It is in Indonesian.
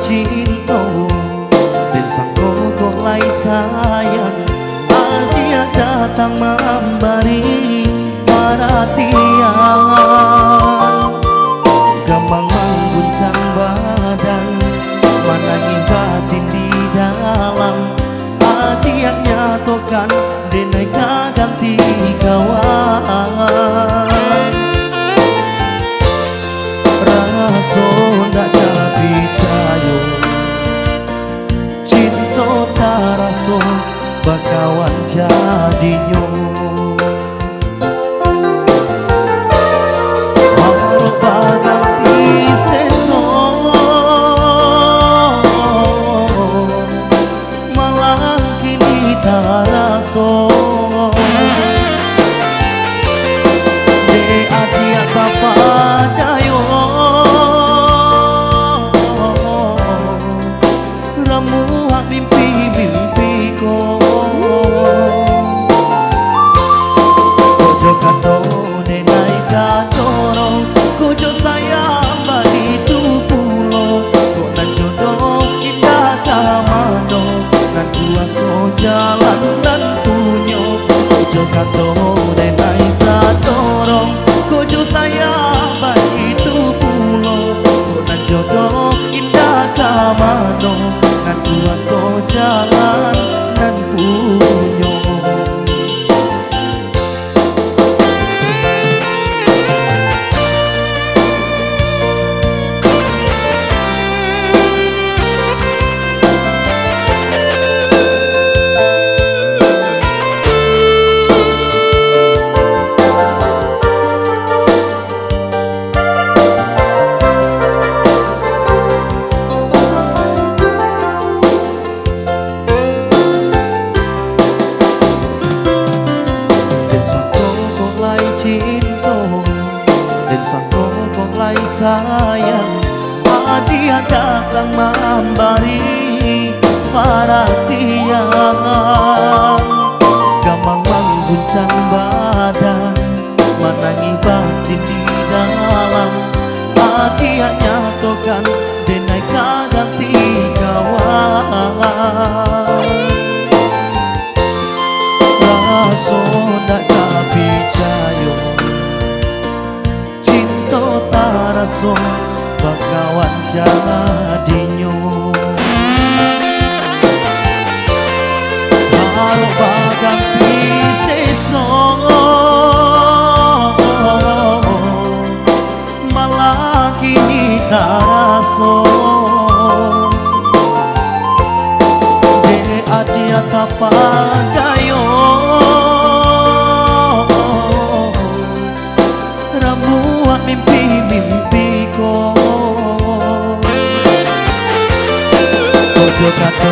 cinta dan sang koko lai sayang. Dia datang memberi perhatian, gampang mengguncang badan, menangis batin di dalam. Dia nyatakan denai ganti kawan. Rasa ndak percaya, cinta tak rasa bakawan jadinya. Harap baganti seson, malah kini tak rasa. De adia tak padayo, ramuan mimpi-mimpiku. Kojo katone naik kadoro, kojo sayang balitu pulo. Kok nan jodoh indah kamano, nan kuaso jalan nan punyo. Kojo katone naik kadoro, kojo sayang balitu pulo. Kok nan jodoh indah kamano, nan kuaso jalan nan punyo. Dan sang koko lai sayang, dia datang memberi perhatian, gampang mengguncang badan, menangis batin di dalam. Dia nyatakan denai ganti kawan. Rasa ndak percaya, cinta tak rasa bakawan jadinya. Harap baganti seson, malah kini tak rasa. De adia tak padayo, ramuan mimpi-mimpiku. Kojo kata